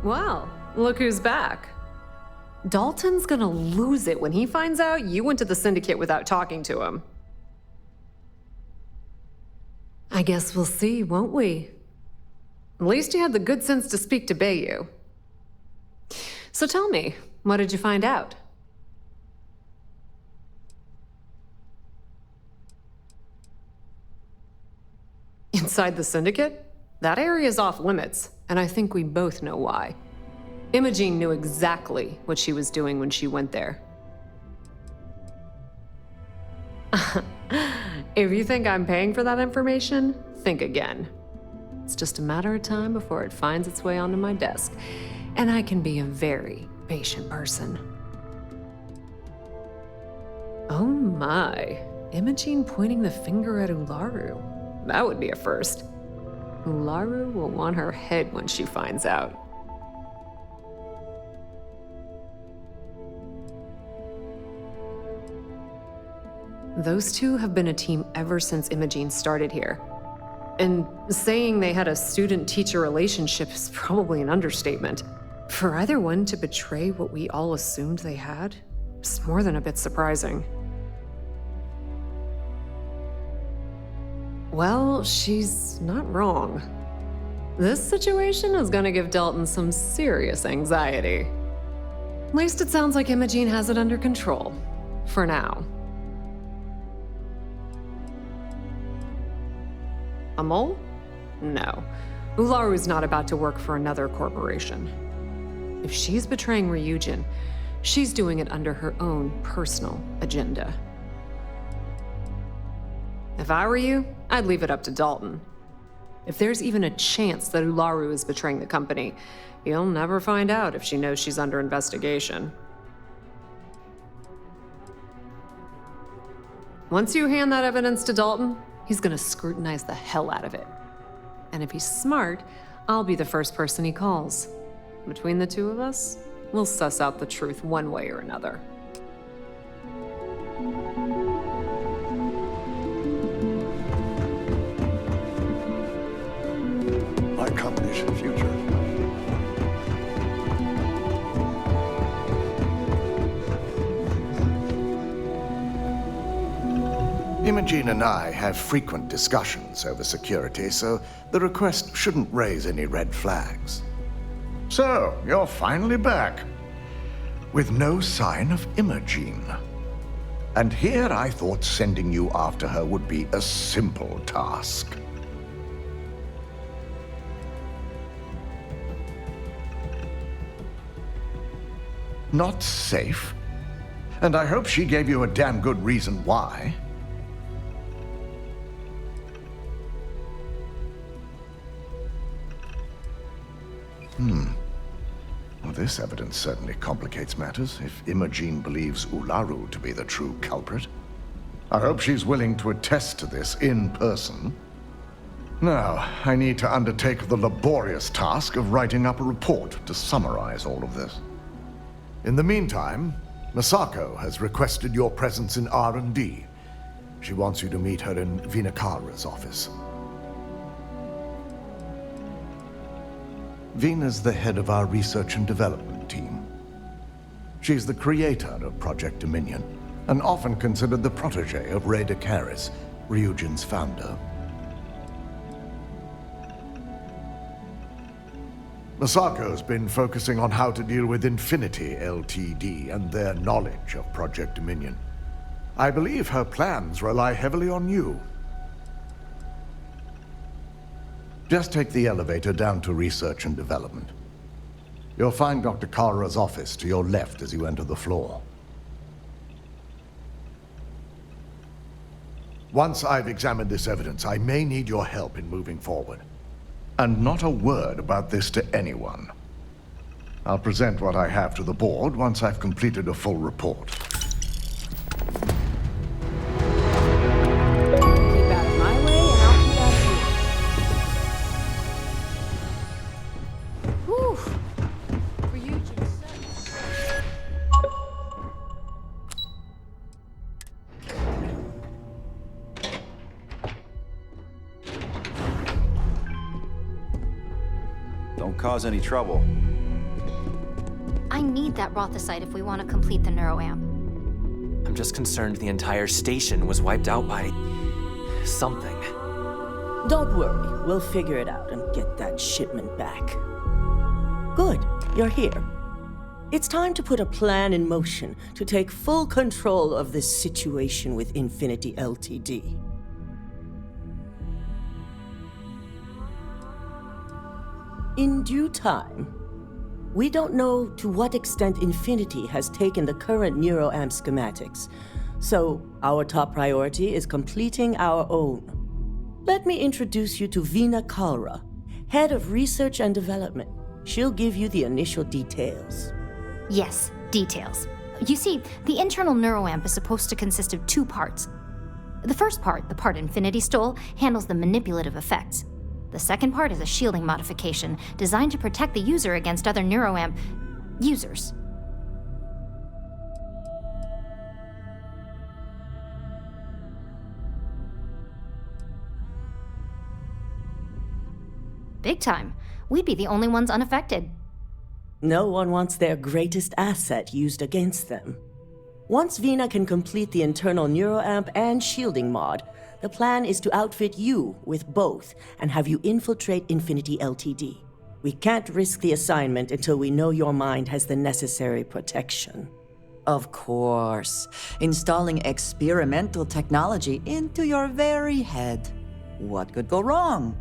Well, look who's back. Dalton's gonna lose it when he finds out you went to the Syndicate without talking to him. I guess we'll see, won't we? At least you had the good sense to speak to Bayou. So tell me, what did you find out? Inside the Syndicate? That area's off limits, and I think we both know why. Imogene knew exactly what she was doing when she went there. If you think I'm paying for that information, think again. It's just a matter of time before it finds its way onto my desk, and I can be a very patient person. Oh my, Imogene pointing the finger at Ularu. That would be a first. Ularu will want her head when she finds out. Those two have been a team ever since Imogene started here. And saying they had a student-teacher relationship is probably an understatement. For either one to betray what we all assumed they had is more than a bit surprising. Well, she's not wrong. This situation is gonna give Dalton some serious anxiety. At least it sounds like Imogene has it under control. For now. A mole? No. Ularu's not about to work for another corporation. If she's betraying Ryujin, she's doing it under her own personal agenda. If I were you, I'd leave it up to Dalton. If there's even a chance that Ularu is betraying the company, he'll never find out if she knows she's under investigation. Once you hand that evidence to Dalton, he's gonna scrutinize the hell out of it. And if he's smart, I'll be the first person he calls. Between the two of us, we'll suss out the truth one way or another. My company's future. Imogene and I have frequent discussions over security, so the request shouldn't raise any red flags. So, you're finally back. With no sign of Imogene. And here I thought sending you after her would be a simple task. Not safe? And I hope she gave you a damn good reason why. Well, this evidence certainly complicates matters, if Imogene believes Ularu to be the true culprit. I hope she's willing to attest to this in person. Now, I need to undertake the laborious task of writing up a report to summarize all of this. In the meantime, Masako has requested your presence in R&D. She wants you to meet her in Vinakara's office. Vina's the head of our research and development team. She's the creator of Project Dominion, and often considered the protege of Ray Decaris, Ryujin's founder. Masako's been focusing on how to deal with Infinity Ltd. And their knowledge of Project Dominion. I believe her plans rely heavily on you. Just take the elevator down to research and development. You'll find Dr. Kara's office to your left as you enter the floor. Once I've examined this evidence, I may need your help in moving forward. And not a word about this to anyone. I'll present what I have to the board once I've completed a full report. Don't cause any trouble. I need that Rothicite if we want to complete the neuroamp. I'm just concerned the entire station was wiped out by... something. Don't worry, we'll figure it out and get that shipment back. Good, you're here. It's time to put a plan in motion to take full control of this situation with Infinity Ltd. In due time. We don't know to what extent Infinity has taken the current neuroamp schematics, so our top priority is completing our own. Let me introduce you to Veena Kalra, Head of Research and Development. She'll give you the initial details. Yes, details. You see, the internal neuroamp is supposed to consist of 2 parts. The first part, the part Infinity stole, handles the manipulative effects. The second part is a shielding modification designed to protect the user against other neuroamp users. Big time. We'd be the only ones unaffected. No one wants their greatest asset used against them. Once Veena can complete the internal neuroamp and shielding mod, the plan is to outfit you with both and have you infiltrate Infinity Ltd. We can't risk the assignment until we know your mind has the necessary protection. Of course. Installing experimental technology into your very head. What could go wrong?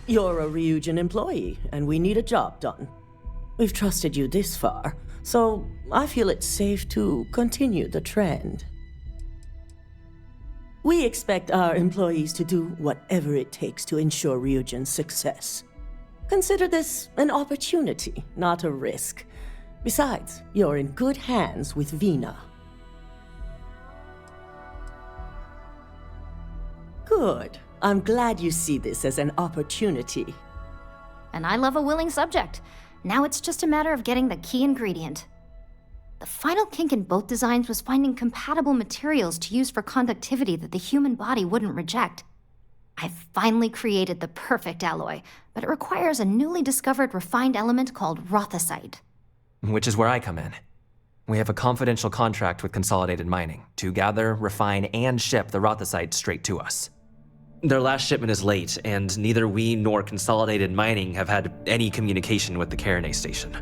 You're a Ryujin employee, and we need a job done. We've trusted you this far, so I feel it's safe to continue the trend. We expect our employees to do whatever it takes to ensure Ryujin's success. Consider this an opportunity, not a risk. Besides, you're in good hands with Veena. Good. I'm glad you see this as an opportunity. And I love a willing subject. Now it's just a matter of getting the key ingredient. The final kink in both designs was finding compatible materials to use for conductivity that the human body wouldn't reject. I've finally created the perfect alloy, but it requires a newly discovered refined element called Rothicite. Which is where I come in. We have a confidential contract with Consolidated Mining to gather, refine, and ship the Rothicite straight to us. Their last shipment is late, and neither we nor Consolidated Mining have had any communication with the Carinae station.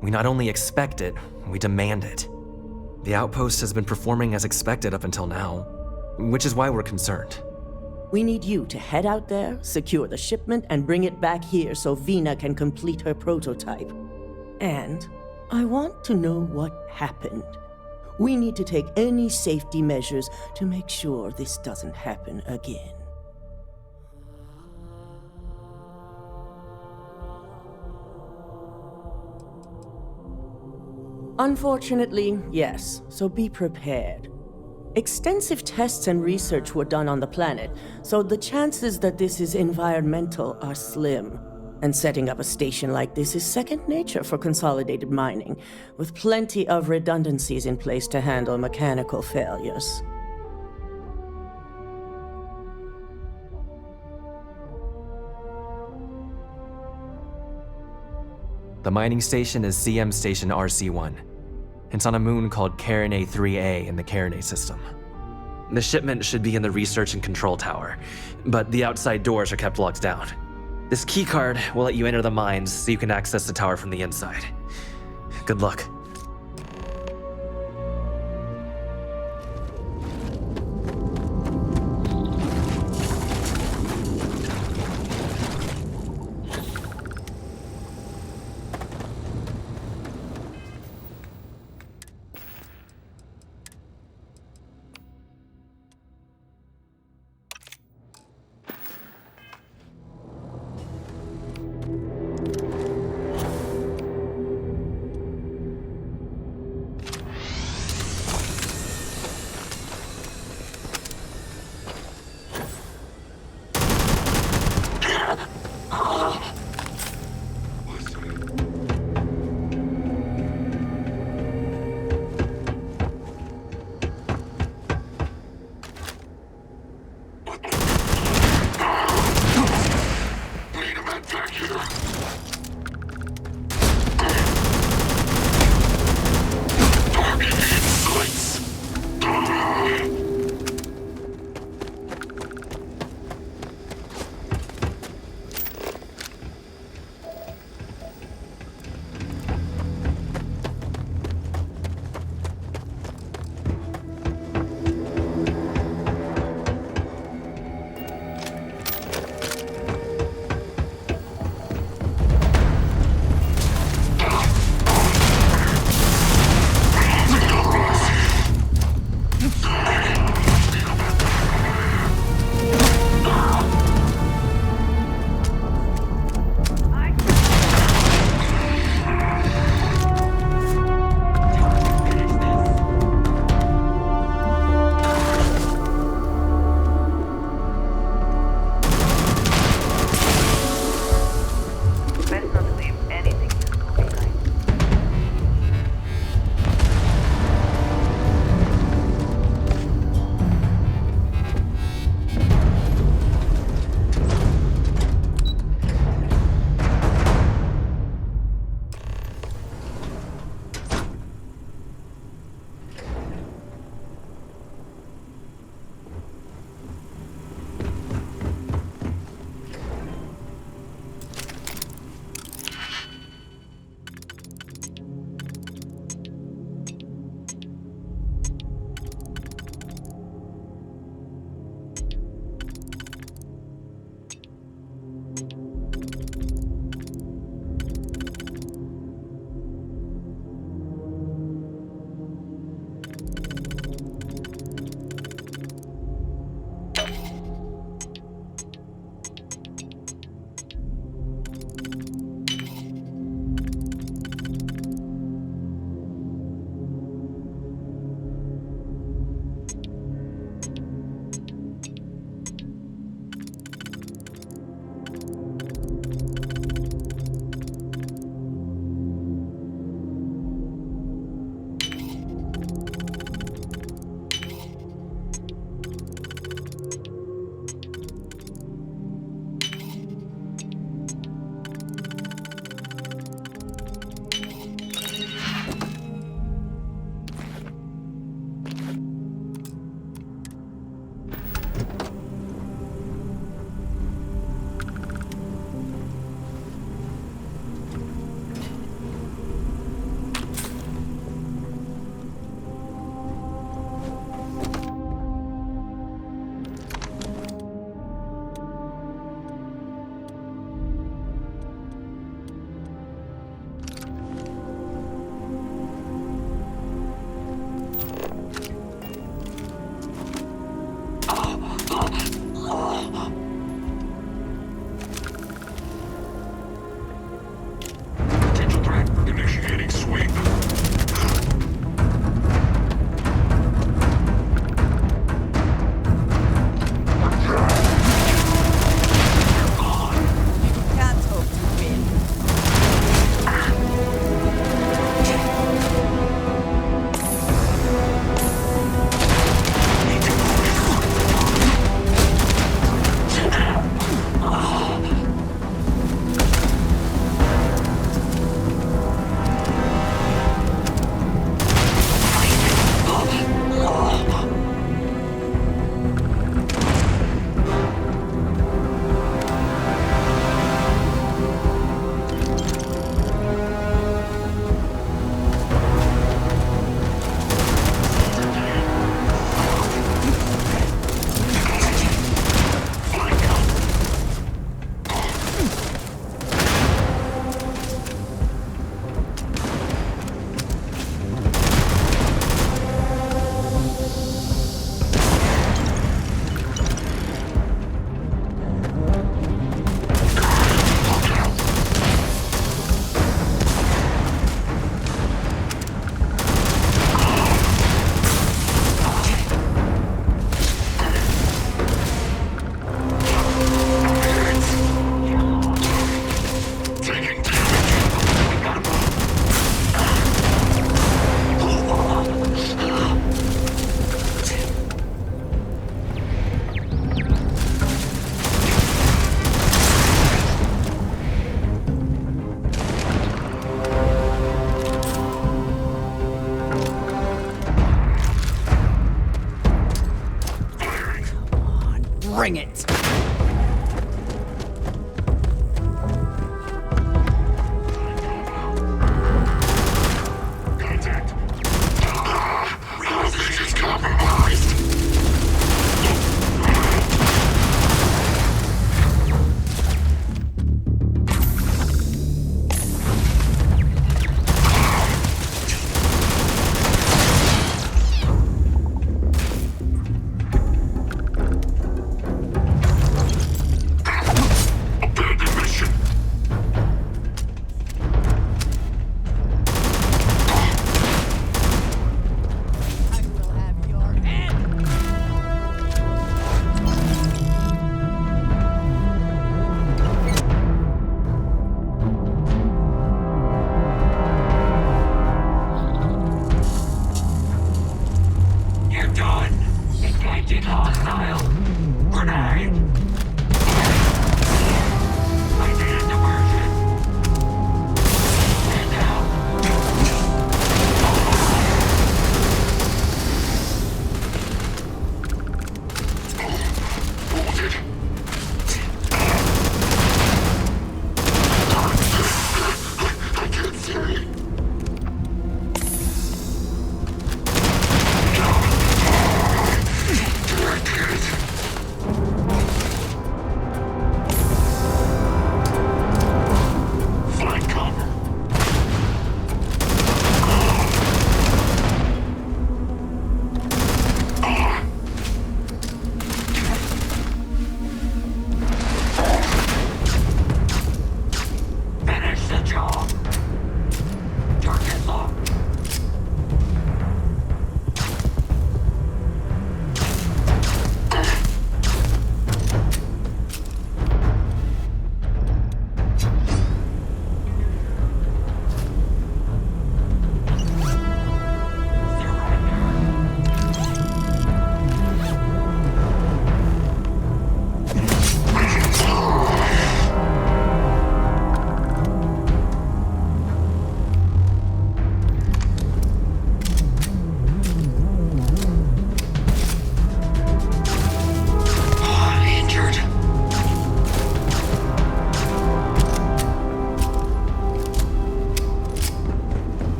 We not only expect it, we demand it. The outpost has been performing as expected up until now, which is why we're concerned. We need you to head out there, secure the shipment, and bring it back here so Veena can complete her prototype. And I want to know what happened. We need to take any safety measures to make sure this doesn't happen again. Unfortunately, yes, so be prepared. Extensive tests and research were done on the planet, so the chances that this is environmental are slim. And setting up a station like this is second nature for Consolidated Mining, with plenty of redundancies in place to handle mechanical failures. The mining station is CM Station RC-1. It's on a moon called Carinae 3A in the Carinae system. The shipment should be in the research and control tower, but the outside doors are kept locked down. This keycard will let you enter the mines so you can access the tower from the inside. Good luck.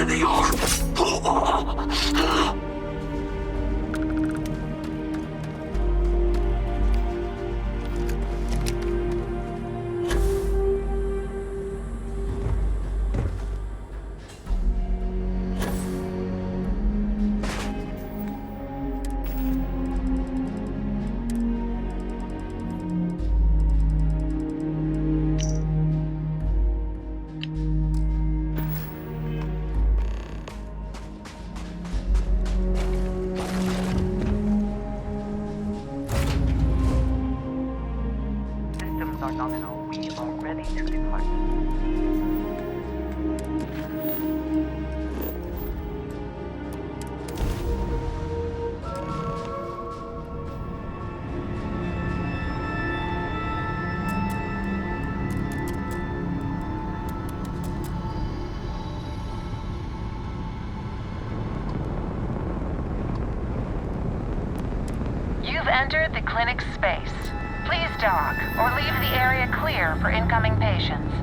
There they are! Systems are nominal. We are ready to depart. You've entered the clinic's space. Please dock, or leave the area clear for incoming patients.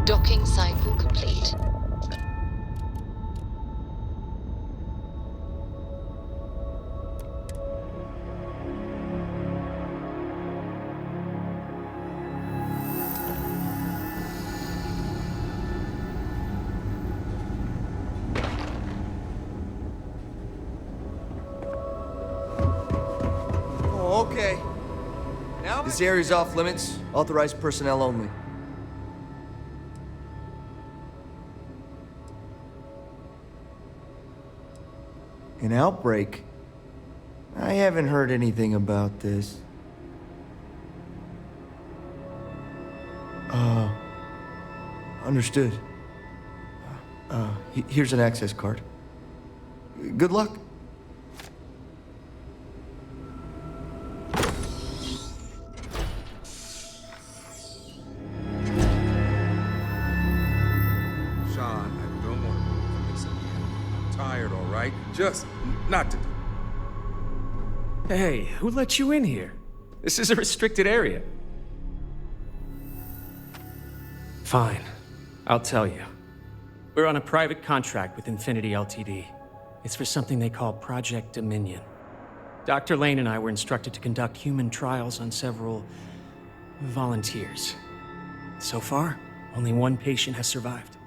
Docking cycle complete. Oh, okay. This area's off limits. Authorized personnel only. An outbreak? I haven't heard anything about this. Understood. Here's an access card. Good luck. Sean, I don't want to move from this again. I'm tired, all right? Just not today. Hey, who let you in here? This is a restricted area. Fine. I'll tell you. We're on a private contract with Infinity Ltd. It's for something they call Project Dominion. Dr. Lane and I were instructed to conduct human trials on several volunteers. So far, only one patient has survived.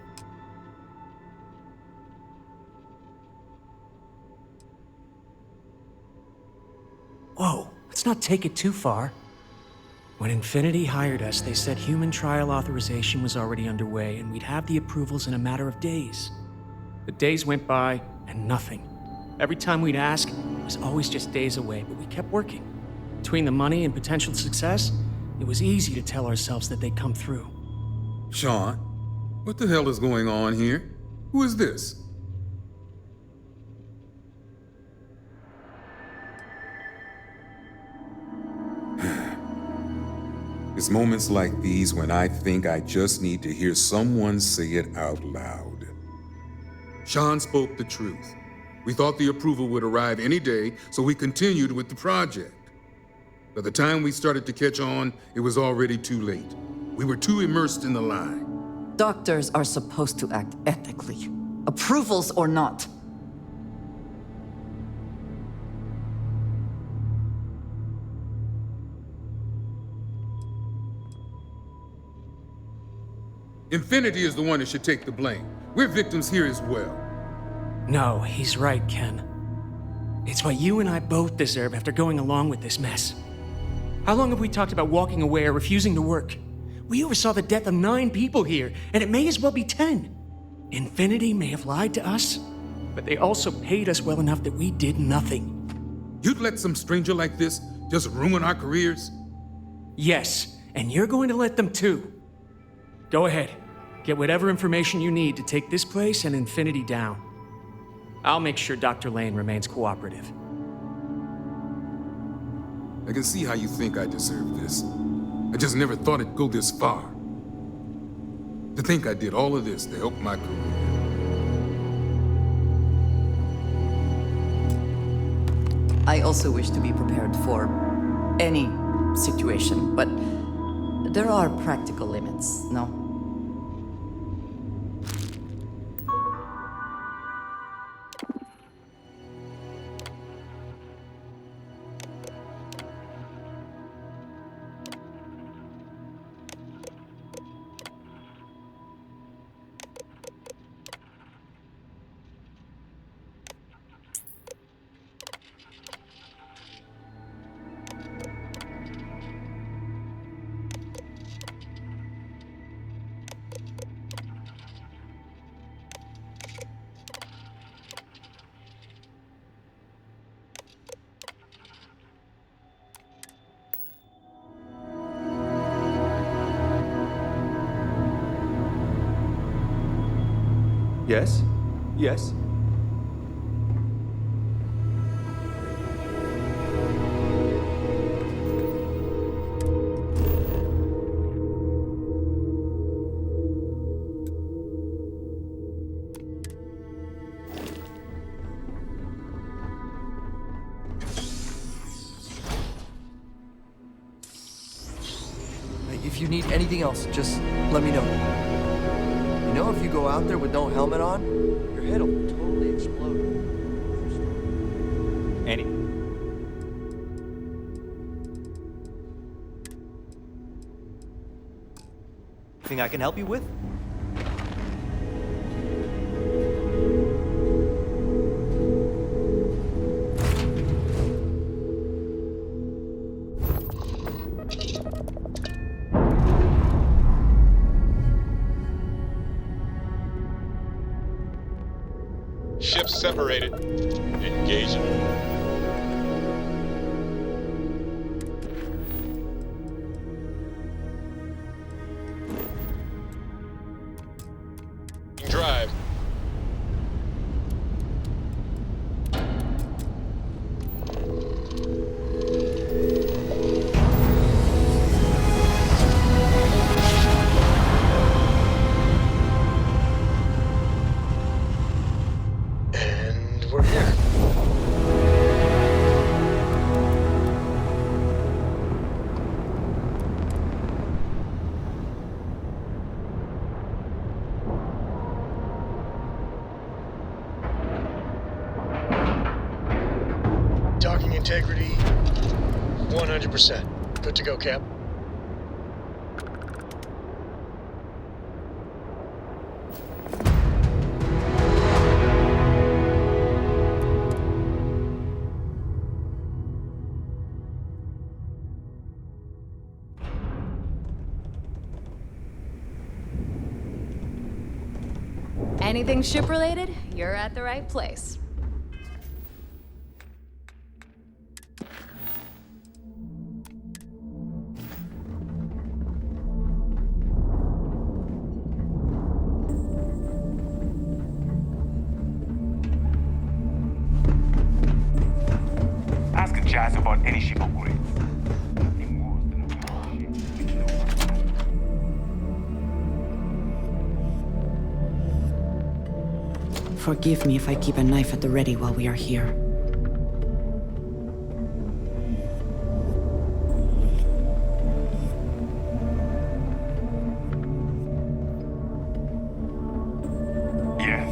Whoa, let's not take it too far. When Infinity hired us, they said human trial authorization was already underway and we'd have the approvals in a matter of days. The days went by and nothing. Every time we'd ask, it was always just days away, but we kept working. Between the money and potential success, it was easy to tell ourselves that they'd come through. Sean, what the hell is going on here? Who is this? It's moments like these when I think I just need to hear someone say it out loud. Sean spoke the truth. We thought the approval would arrive any day, so we continued with the project. By the time we started to catch on, it was already too late. We were too immersed in the lie. Doctors are supposed to act ethically, approvals or not. Infinity is the one that should take the blame. We're victims here as well. No, he's right, Ken. It's what you and I both deserve after going along with this mess. How long have we talked about walking away or refusing to work? We oversaw the death of 9 people here, and it may as well be 10. Infinity may have lied to us, but they also paid us well enough that we did nothing. You'd let some stranger like this just ruin our careers? Yes, and you're going to let them too. Go ahead. Get whatever information you need to take this place and Infinity down. I'll make sure Dr. Lane remains cooperative. I can see how you think I deserve this. I just never thought it'd go this far. To think I did all of this to help my career. I also wish to be prepared for any situation, but there are practical limits, no? Yes? Yes? If you need anything else, just let me know. You know, if you go out there with no helmet on, your head will totally explode. Annie. Anything I can help you with? Ships separated. Engaging. Drive. We're here. Docking integrity, 100%. Good to go, Cap. Anything ship-related, you're at the right place. Ask Jazz about any ship upgrades. Forgive me if I keep a knife at the ready while we are here. Yeah.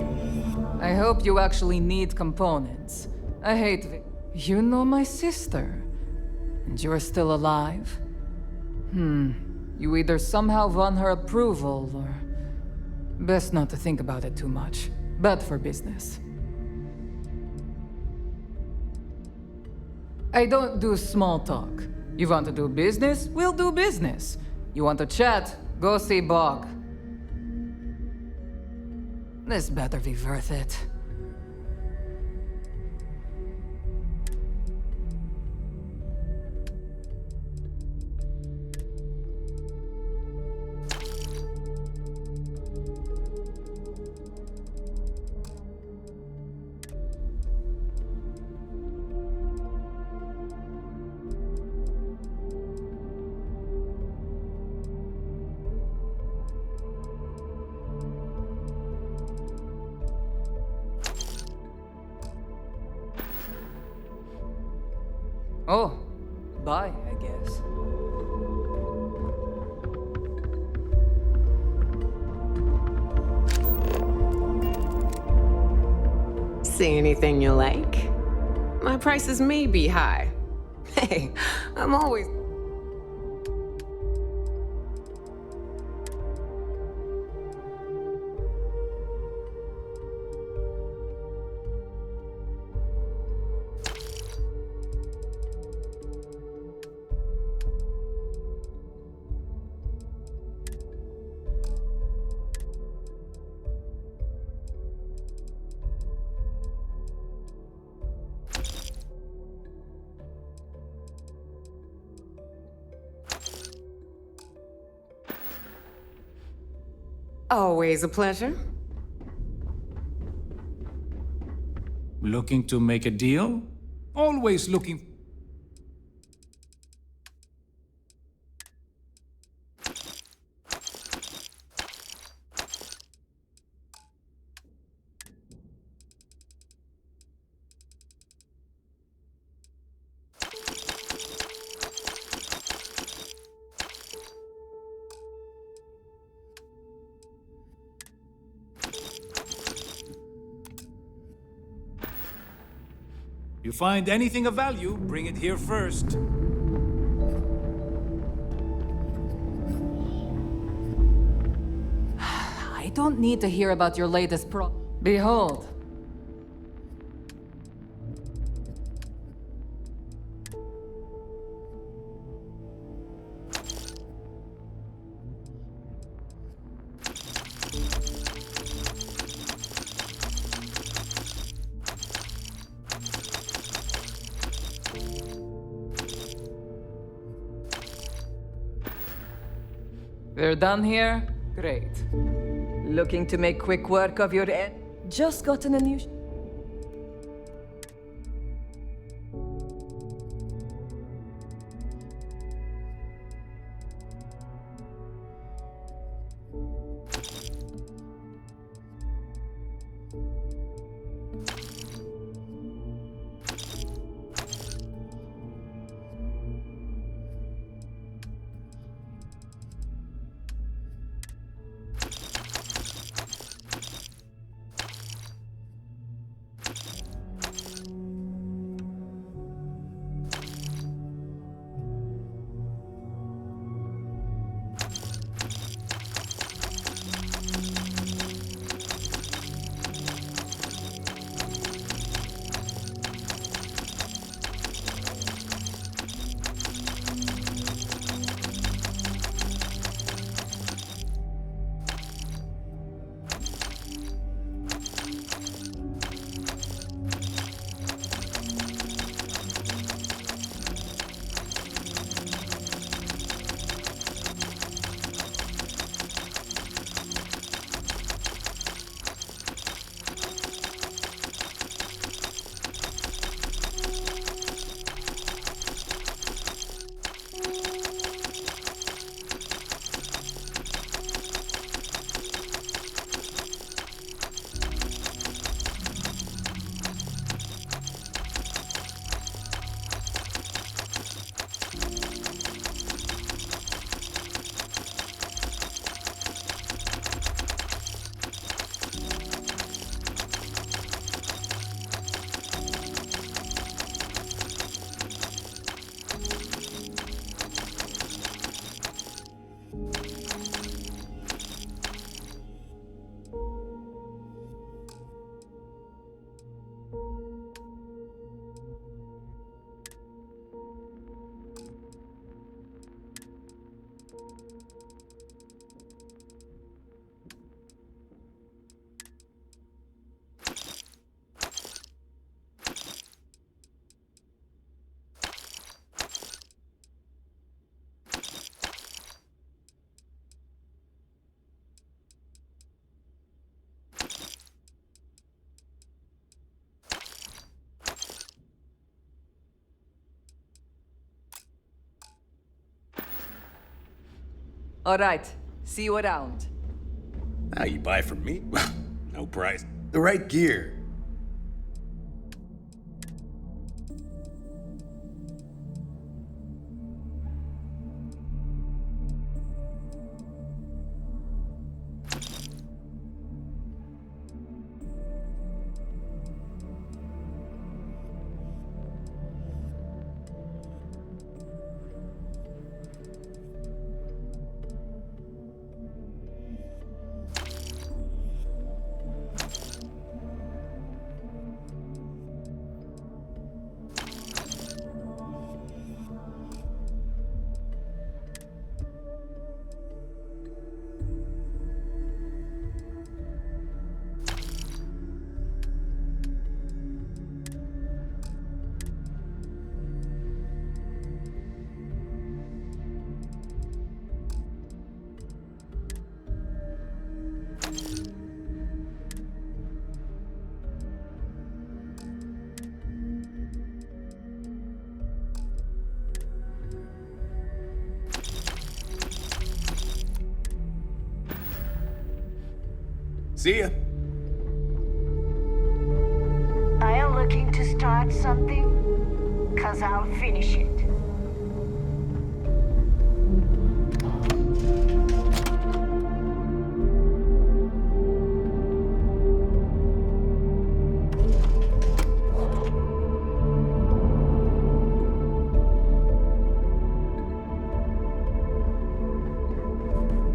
I hope you actually need components. I hate You know my sister. And you're still alive? You either somehow won her approval, or... Best not to think about it too much. Bad for business. I don't do small talk. You want to do business? We'll do business. You want to chat? Go see Bog. This better be worth it. Oh, bye, I guess. See anything you like? My prices may be high. Hey, I'm always... Always a pleasure. Looking to make a deal? Always looking... You find anything of value, bring it here first. I don't need to hear about your latest Behold. We're done here? Great. Looking to make quick work of your end? Just gotten a new... All right. See you around. Now you buy from me? No price. The right gear. See ya. Are you looking to start something? 'Cause I'll finish it.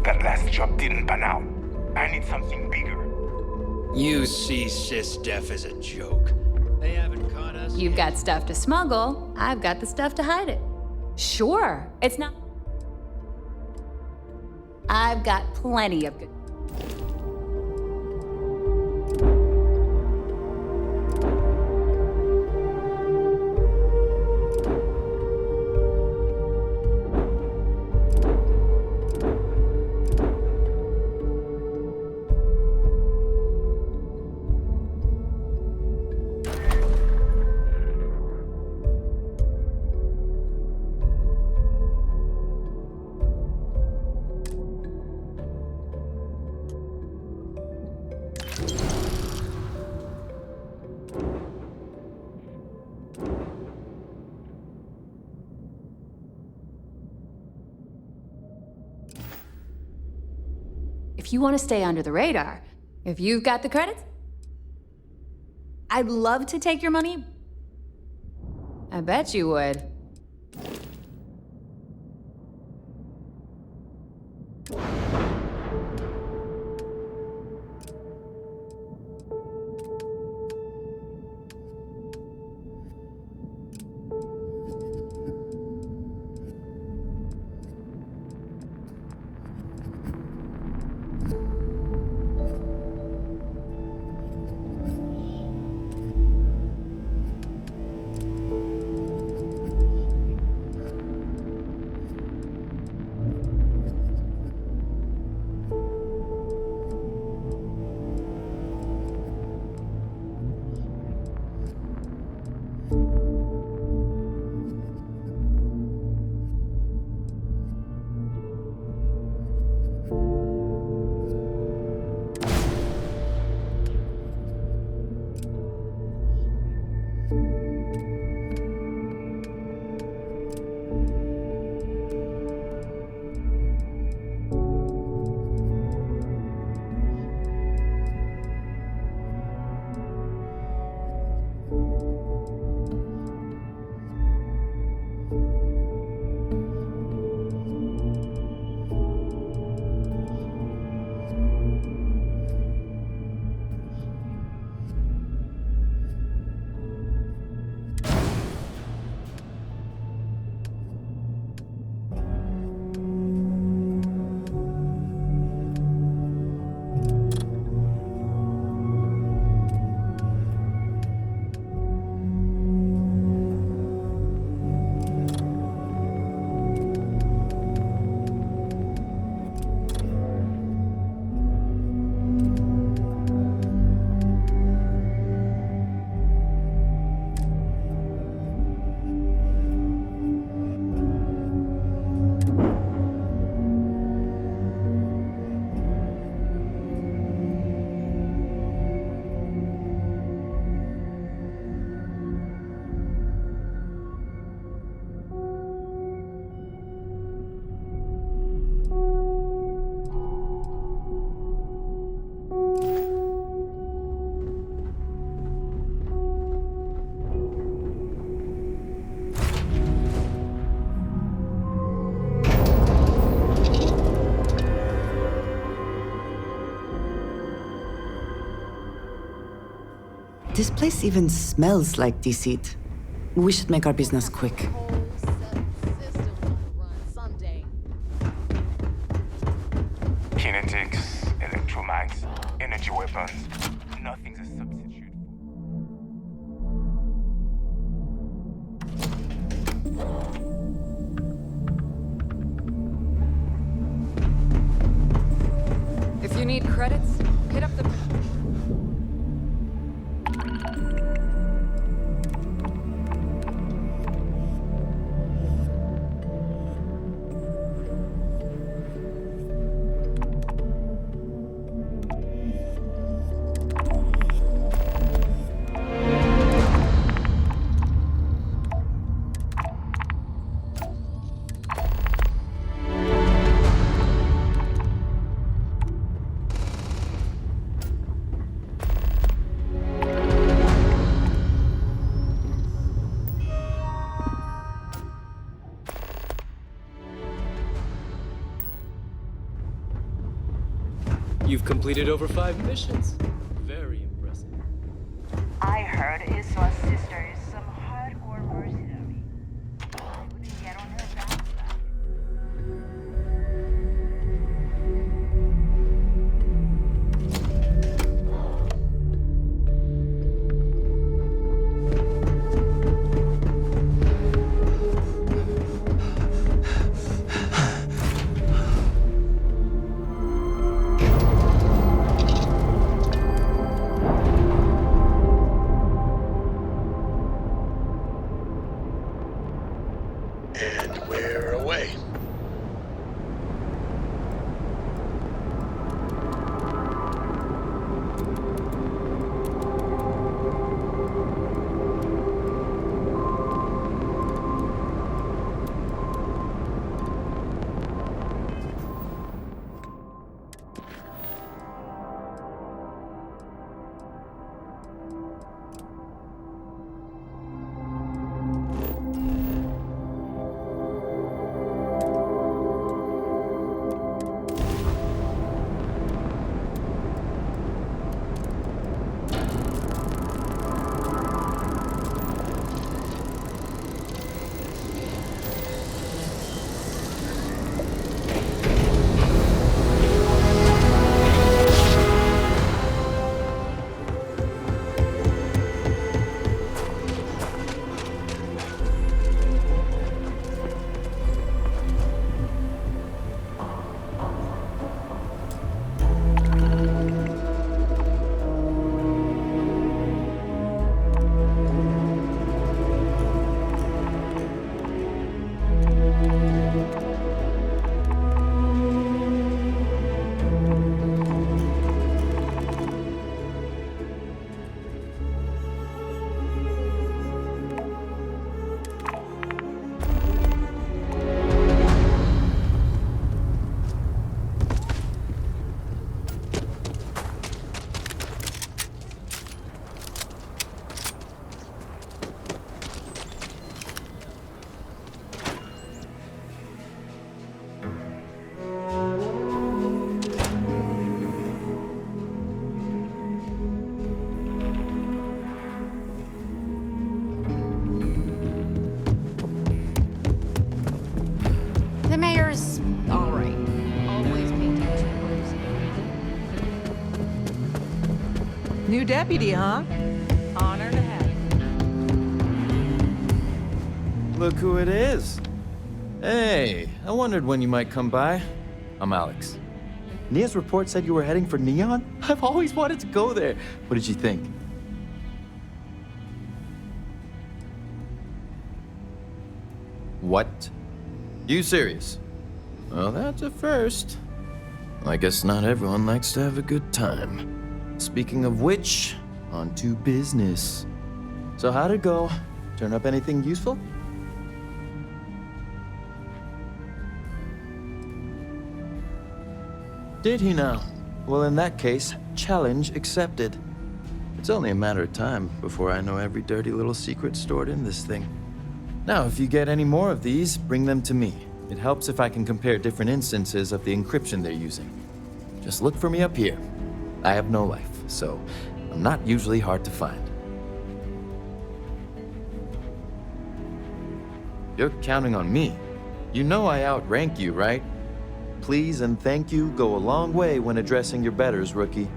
That last job didn't pan out. I need something bigger. You see SysDef as a joke. They haven't caught us. You've got stuff to smuggle, I've got the stuff to hide it. Sure, it's not. I've got plenty of good. If you want to stay under the radar, if you've got the credits, I'd love to take your money. I bet you would. This place even smells like deceit. We should make our business quick. Kinetics, electromags, energy weapons. Nothing's a substitute. If you need credits, hit up the... You've completed over 5 missions. Very impressive. I heard Iswa's sister is some hardcore mercenary. Couldn't get on her backside. And we're away. The mayor's all right. Always painting troopers. New deputy, huh? Honor to have you. Look who it is. Hey, I wondered when you might come by. I'm Alex. Nia's report said you were heading for Neon? I've always wanted to go there. What did you think? What? You serious? Well, that's a first. I guess not everyone likes to have a good time. Speaking of which, on to business. So how'd it go? Turn up anything useful? Did he now? Well, in that case, challenge accepted. It's only a matter of time before I know every dirty little secret stored in this thing. Now, if you get any more of these, bring them to me. It helps if I can compare different instances of the encryption they're using. Just look for me up here. I have no life, so I'm not usually hard to find. You're counting on me. You know I outrank you, right? Please and thank you go a long way when addressing your betters, rookie.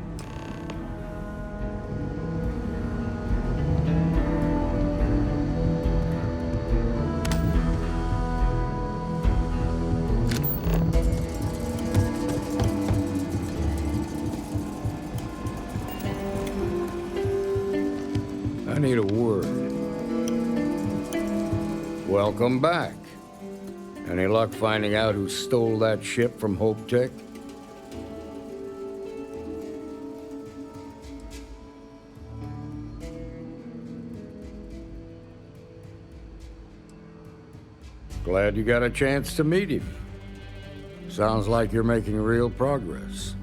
I need a word. Welcome back. Any luck finding out who stole that ship from Hope Tech? Glad you got a chance to meet him. Sounds like you're making real progress.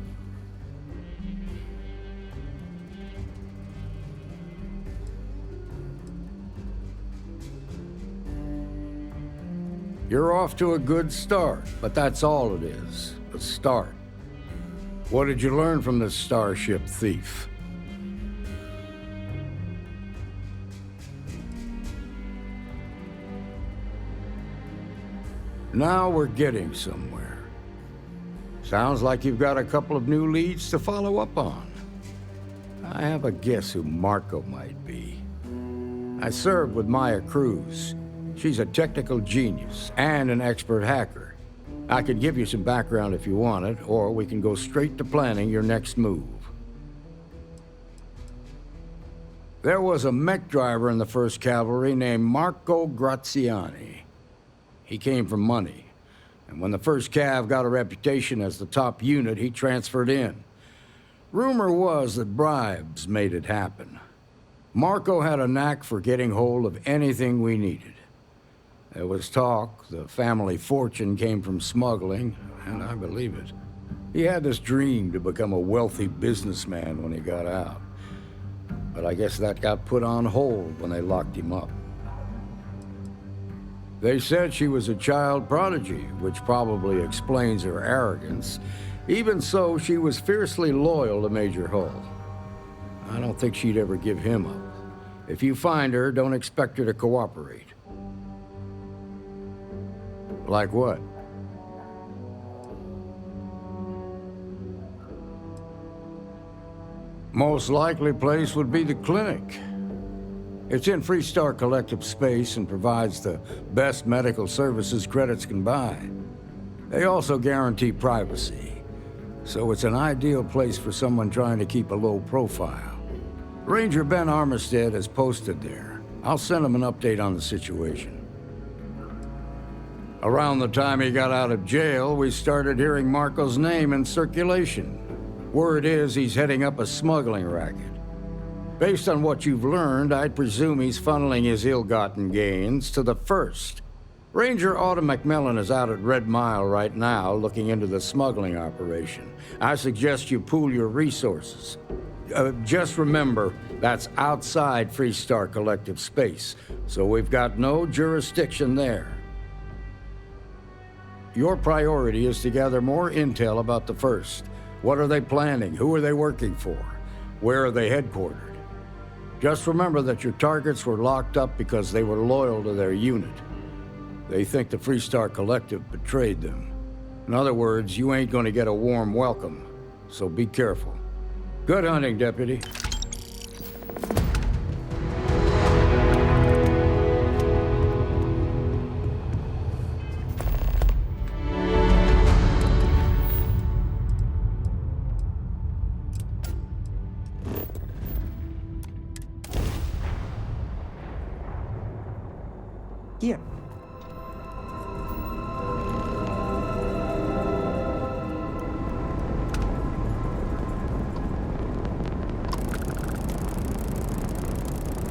You're off to a good start, but that's all it is, a start. What did you learn from this starship thief? Now we're getting somewhere. Sounds like you've got a couple of new leads to follow up on. I have a guess who Marco might be. I served with Maya Cruz. She's a technical genius and an expert hacker. I could give you some background if you want it, or we can go straight to planning your next move. There was a mech driver in the 1st Cavalry named Marco Graziani. He came from money, and when the 1st Cav got a reputation as the top unit, he transferred in. Rumor was that bribes made it happen. Marco had a knack for getting hold of anything we needed. There was talk the family fortune came from smuggling, and I believe it. He had this dream to become a wealthy businessman when he got out. But I guess that got put on hold when they locked him up. They said she was a child prodigy, which probably explains her arrogance. Even so, she was fiercely loyal to Major Hull. I don't think she'd ever give him up. If you find her, don't expect her to cooperate. Like what? Most likely place would be the clinic. It's in Freestar Collective space and provides the best medical services credits can buy. They also guarantee privacy, so it's an ideal place for someone trying to keep a low profile. Ranger Ben Armistead is posted there. I'll send him an update on the situation. Around the time he got out of jail, we started hearing Marco's name in circulation. Word is he's heading up a smuggling racket. Based on what you've learned, I'd presume he's funneling his ill-gotten gains to the 1st. Ranger Autumn McMillan is out at Red Mile right now looking into the smuggling operation. I suggest you pool your resources. Just remember, that's outside Freestar Collective space, so we've got no jurisdiction there. Your priority is to gather more intel about the 1st. What are they planning? Who are they working for? Where are they headquartered? Just remember that your targets were locked up because they were loyal to their unit. They think the Freestar Collective betrayed them. In other words, you ain't gonna get a warm welcome, so be careful. Good hunting, Deputy. Here.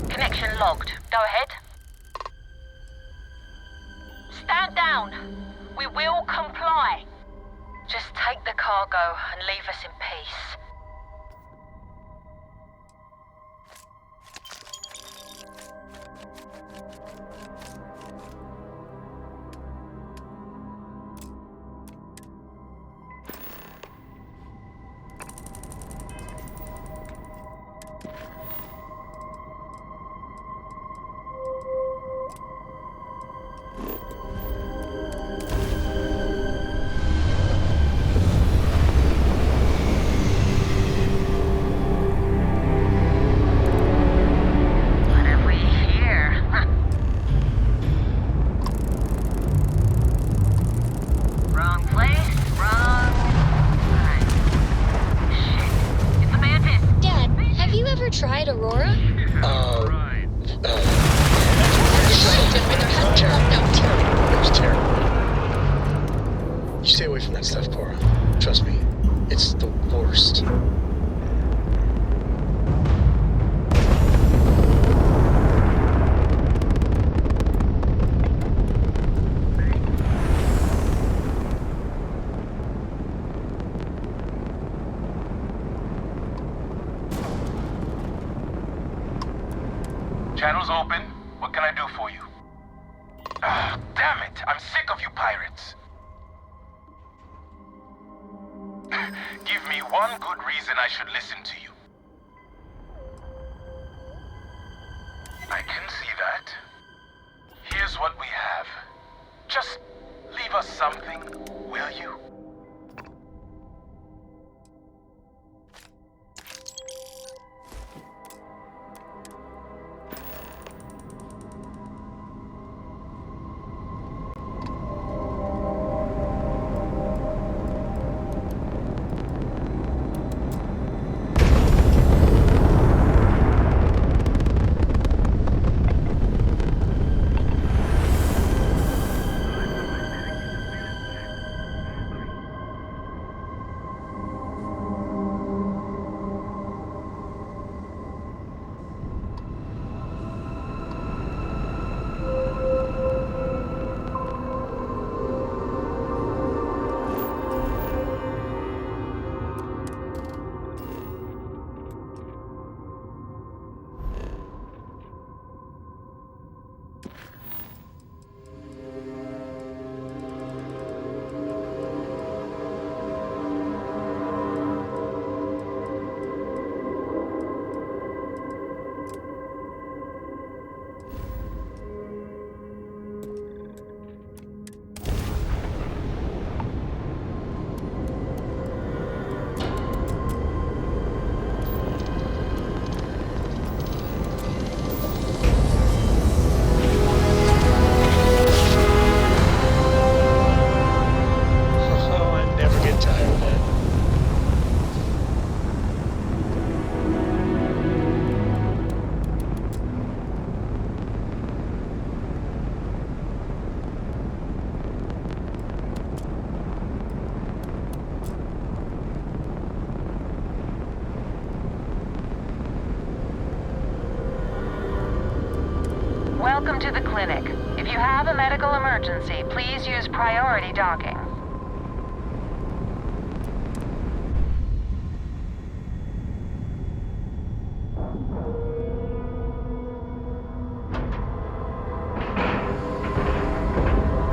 Connection logged. Go ahead. Stand down. We will comply. Just take the cargo and leave us in peace. Tried Aurora? It was terrible. You stay away from that stuff, Cora. Trust me, it's the worst. Channel's open. What can I do for you? Damn it! I'm sick of you pirates. Give me me one good reason I should listen to you. I can see that. Here's what we have. Just leave us something, will you? Welcome to the clinic. If you have a medical emergency, please use priority docking.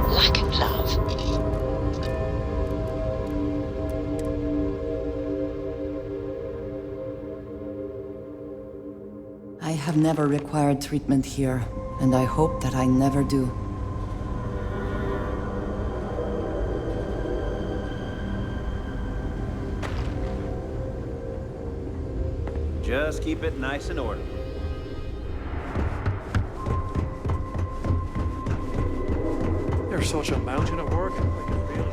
Lack of love. I have never required treatment here, and I hope that I never do. Just keep it nice and orderly. You're such a mountain at work. I can feel it.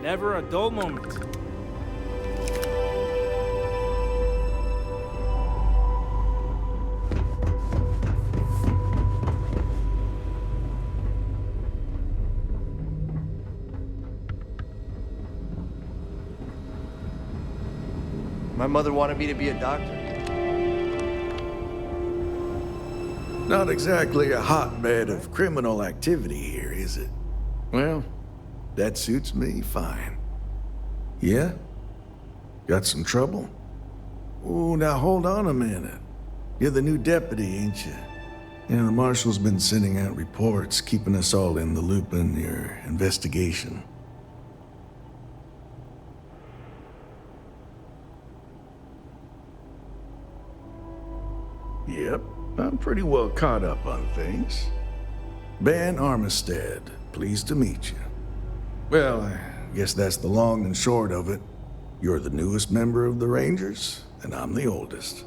Never a dull moment. My mother wanted me to be a doctor. Not exactly a hotbed of criminal activity here, is it? Well, that suits me fine. Yeah? Got some trouble? Oh, now hold on a minute. You're the new deputy, ain't you? Yeah, the marshal's been sending out reports, keeping us all in the loop in your investigation. Yep, I'm pretty well caught up on things. Ben Armistead, pleased to meet you. Well, I guess that's the long and short of it. You're the newest member of the Rangers, and I'm the oldest.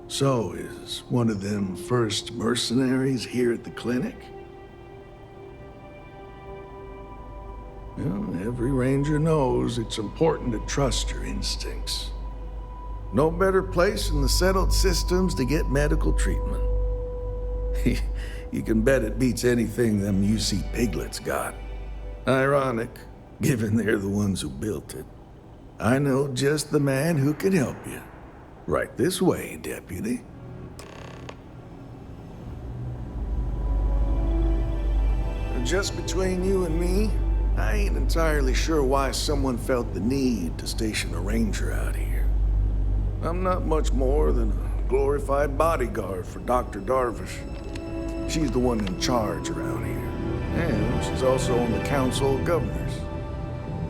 So, is one of them first mercenaries here at the clinic? Well, every Ranger knows it's important to trust your instincts. No better place in the settled systems to get medical treatment. You can bet it beats anything them UC piglets got. Ironic, given they're the ones who built it. I know just the man who can help you. Right this way, Deputy. Just between you and me, I ain't entirely sure why someone felt the need to station a ranger out here. I'm not much more than a glorified bodyguard for Dr. Darvish. She's the one in charge around here. And she's also on the Council of Governors.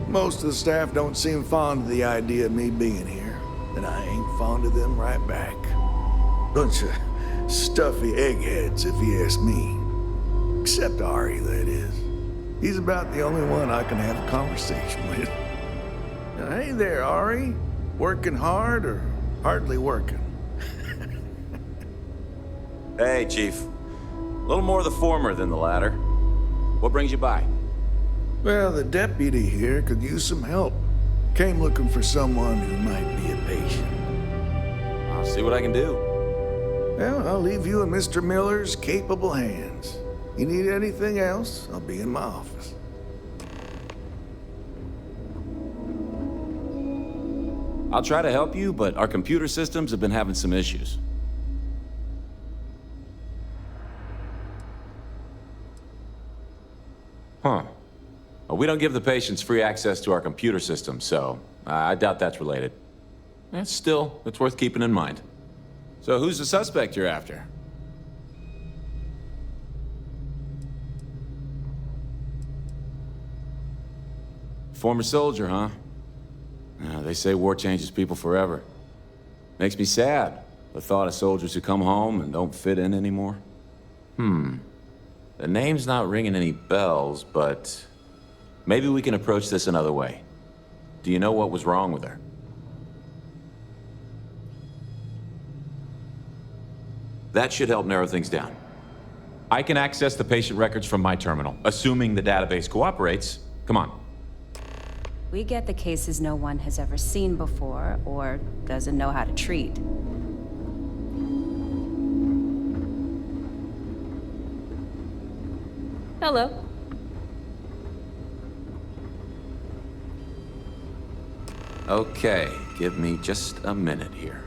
Most of the staff don't seem fond of the idea of me being here, and I ain't fond of them right back. Bunch of stuffy eggheads, if you ask me. Except Ari, that is. He's about the only one I can have a conversation with. Now, hey there, Ari. Working hard or hardly working? Hey, Chief. A little more the former than the latter. What brings you by? Well, the deputy here could use some help. Came looking for someone who might be a patient. I'll see what I can do. Well, I'll leave you in Mr. Miller's capable hands. You need anything else, I'll be in my office. I'll try to help you, but our computer systems have been having some issues. Huh. Well, we don't give the patients free access to our computer system, so I doubt that's related. Still, it's worth keeping in mind. So who's the suspect you're after? Former soldier, huh? They say war changes people forever. Makes me sad, the thought of soldiers who come home and don't fit in anymore. The name's not ringing any bells, but maybe we can approach this another way. Do you know what was wrong with her? That should help narrow things down. I can access the patient records from my terminal, assuming the database cooperates. Come on. We get the cases no one has ever seen before or doesn't know how to treat. Hello. Okay, give me just a minute here.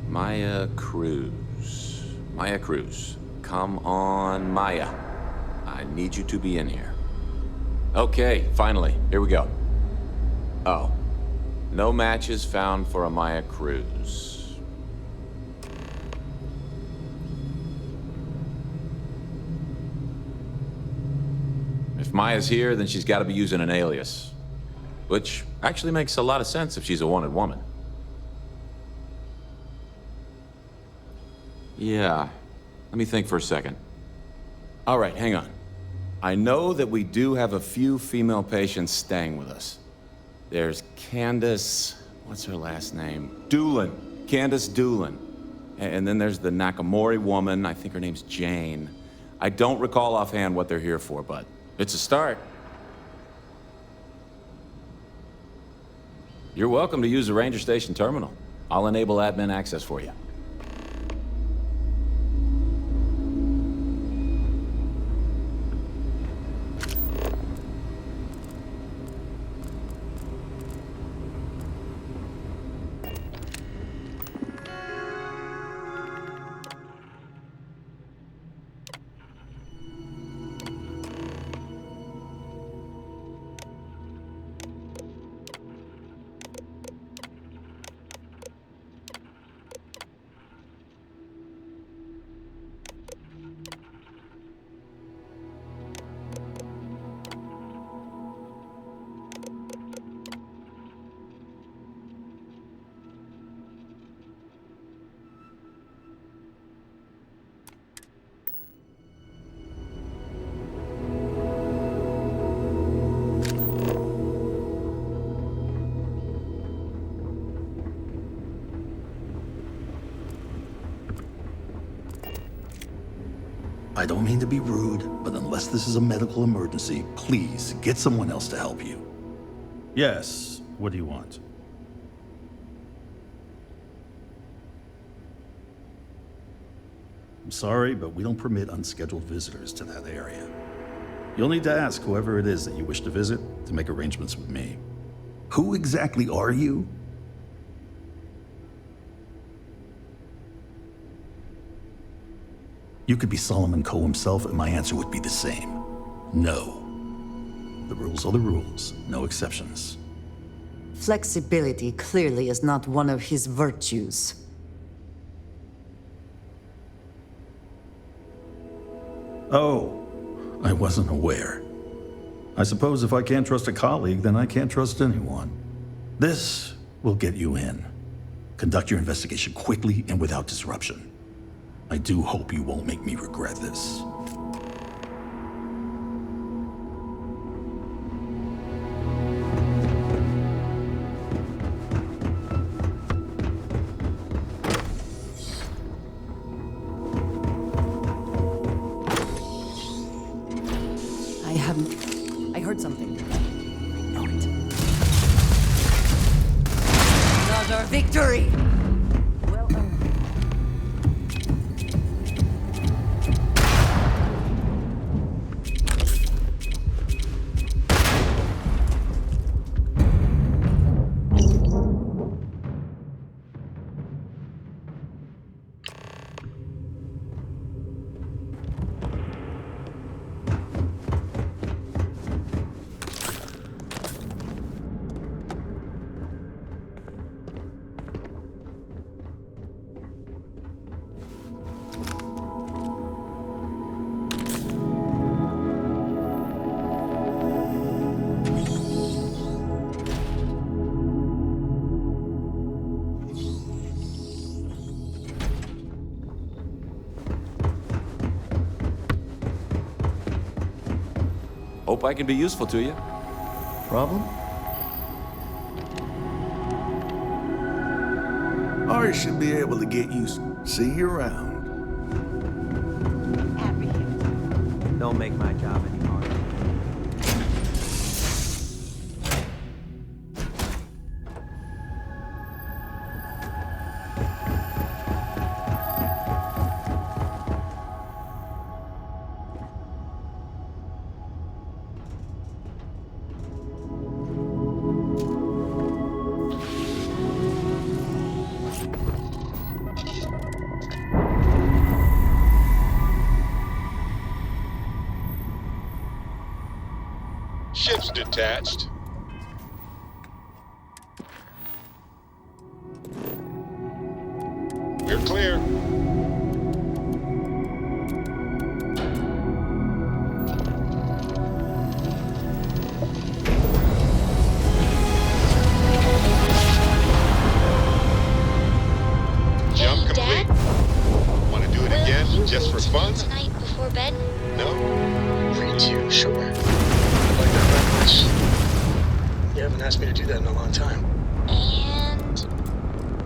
Maya Cruz. Maya Cruz. Come on, Maya. I need you to be in here. Okay, finally. Here we go. Oh. No matches found for a Maya Cruz. If Maya's here, then she's got to be using an alias. Which actually makes a lot of sense if she's a wanted woman. Yeah. Let me think for a second. All right, hang on. I know that we do have a few female patients staying with us. There's Candace, what's her last name? Doolin. Candace Doolin. And then there's the Nakamori woman, I think her name's Jane. I don't recall offhand what they're here for, but it's a start. You're welcome to use the Ranger Station terminal. I'll enable admin access for you. I don't mean to be rude, but unless this is a medical emergency, please get someone else to help you. Yes, what do you want? I'm sorry, but we don't permit unscheduled visitors to that area. You'll need to ask whoever it is that you wish to visit to make arrangements with me. Who exactly are you? You could be Solomon Coe himself, and my answer would be the same. No. The rules are the rules, no exceptions. Flexibility clearly is not one of his virtues. Oh, I wasn't aware. I suppose if I can't trust a colleague, then I can't trust anyone. This will get you in. Conduct your investigation quickly and without disruption. I do hope you won't make me regret this. I heard something. I know it. Another victory! Well earned. Hope I can be useful to you. Problem? Ari should be able to get you, see you around. Don't make my job any harder. Ship's detached. You're clear. Jump complete. Want to do it again, just for fun? Tonight before bed? No? Read to, sure. I like that very much. You haven't asked me to do that in a long time. And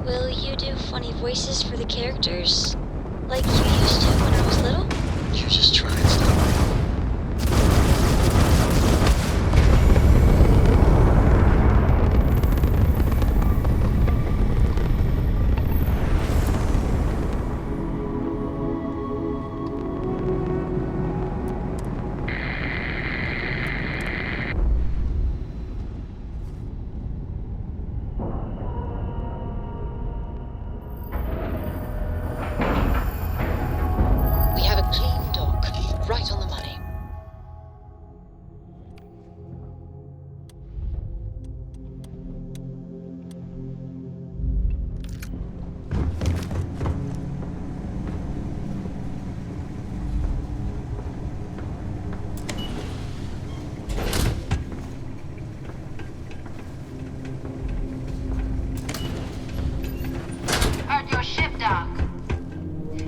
will you do funny voices for the characters? Like you used to when I was little? You just try and stop me. We have a clean dock, right on the money. Heard your ship, Doc.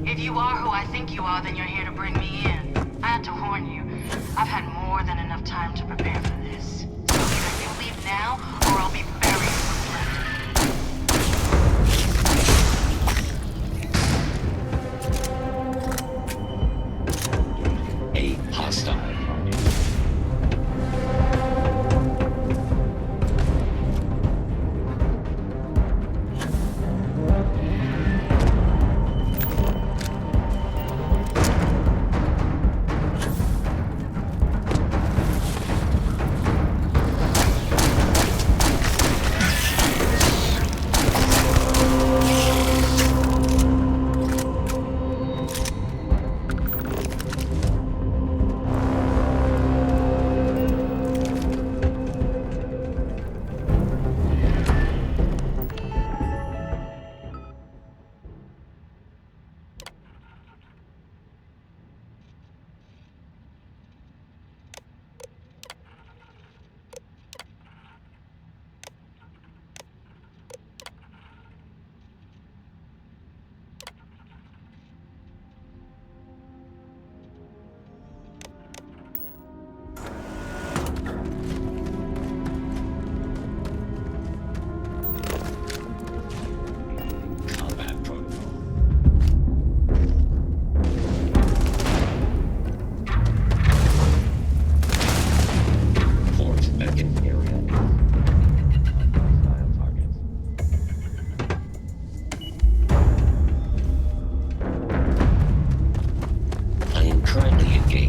If you are who I think you are, then you're here to bring me in. I had to warn you. I've had more than enough time to prepare for this. So either you leave now, or I'll be buried with blood.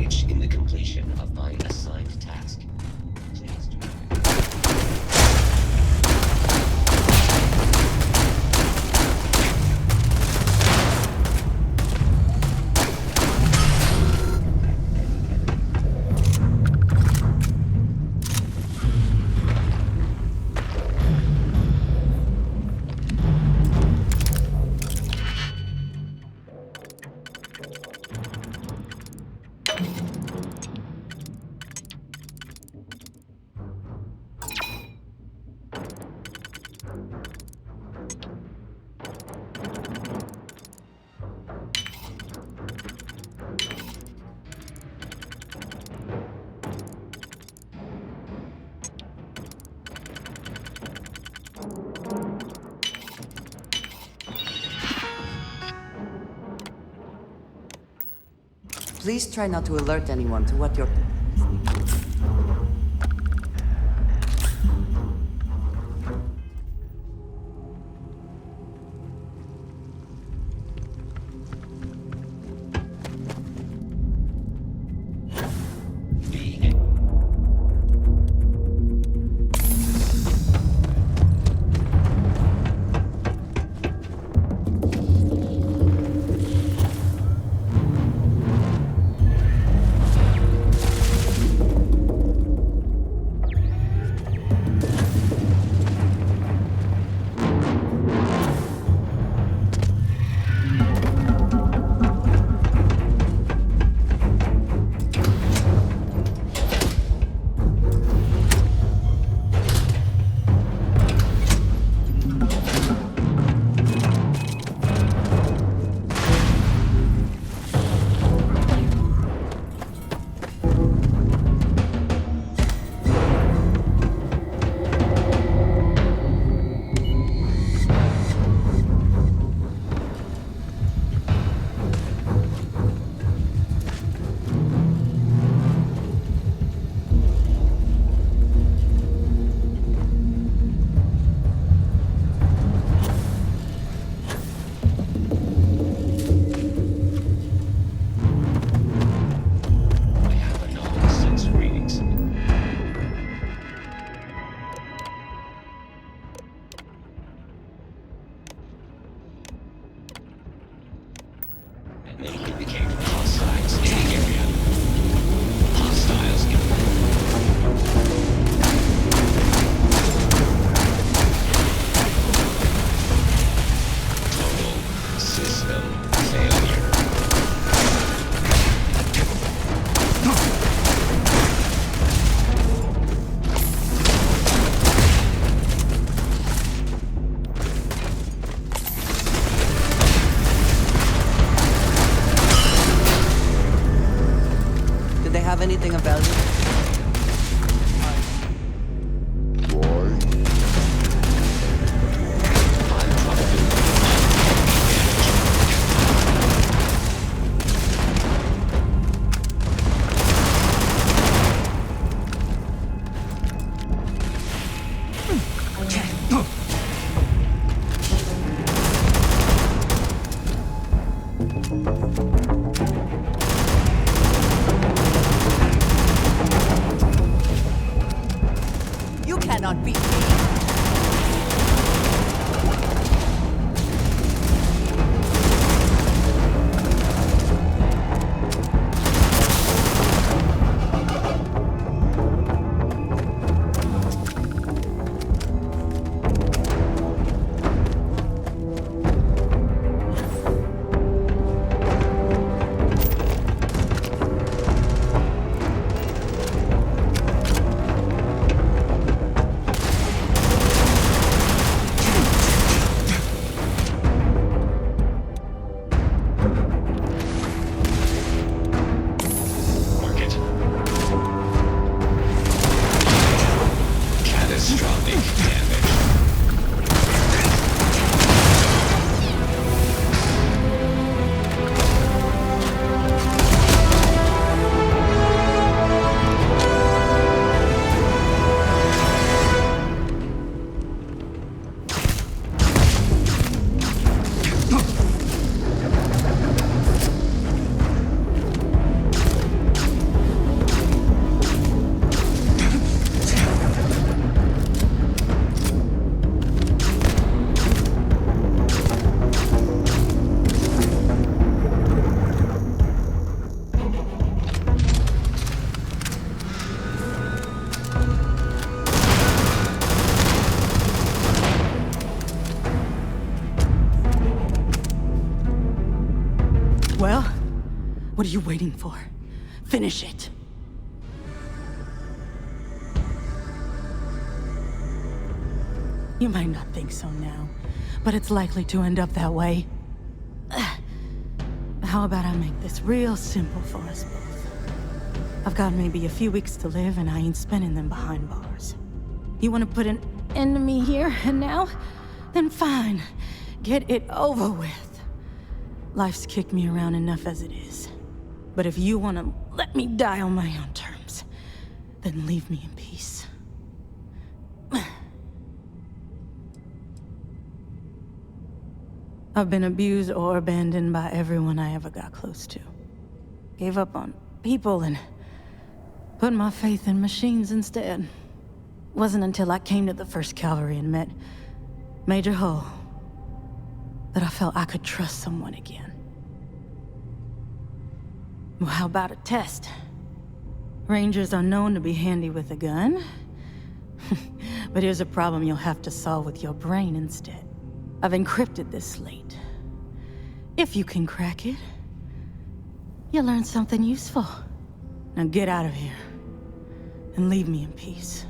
advantage in the completion of my assigned task. Please do. Please try not to alert anyone to what you're... Have anything of value? What are you waiting for? Finish it. You might not think so now, but it's likely to end up that way. How about I make this real simple for us both? I've got maybe a few weeks to live, and I ain't spending them behind bars. You want to put an end to me here and now? Then fine. Get it over with. Life's kicked me around enough as it is. But if you want to let me die on my own terms, then leave me in peace. I've been abused or abandoned by everyone I ever got close to. Gave up on people and put my faith in machines instead. Wasn't until I came to the 1st Cavalry and met Major Hull that I felt I could trust someone again. Well, how about a test? Rangers are known to be handy with a gun. But here's a problem you'll have to solve with your brain instead. I've encrypted this slate. If you can crack it, you'll learn something useful. Now get out of here and leave me in peace.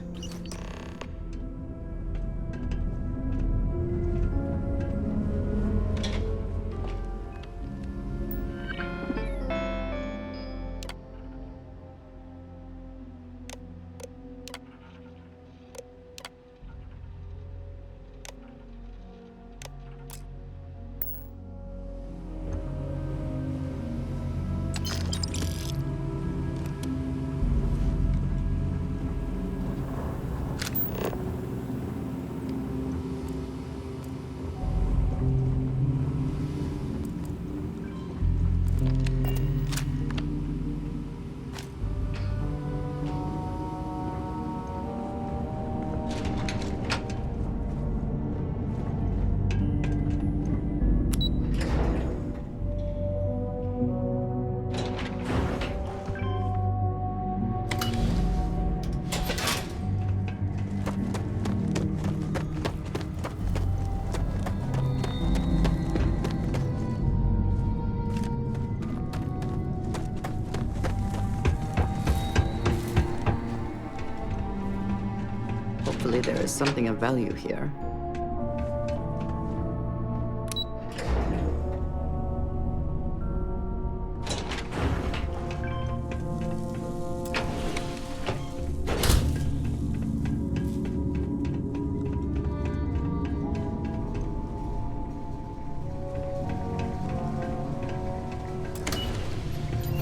Hopefully there is something of value here.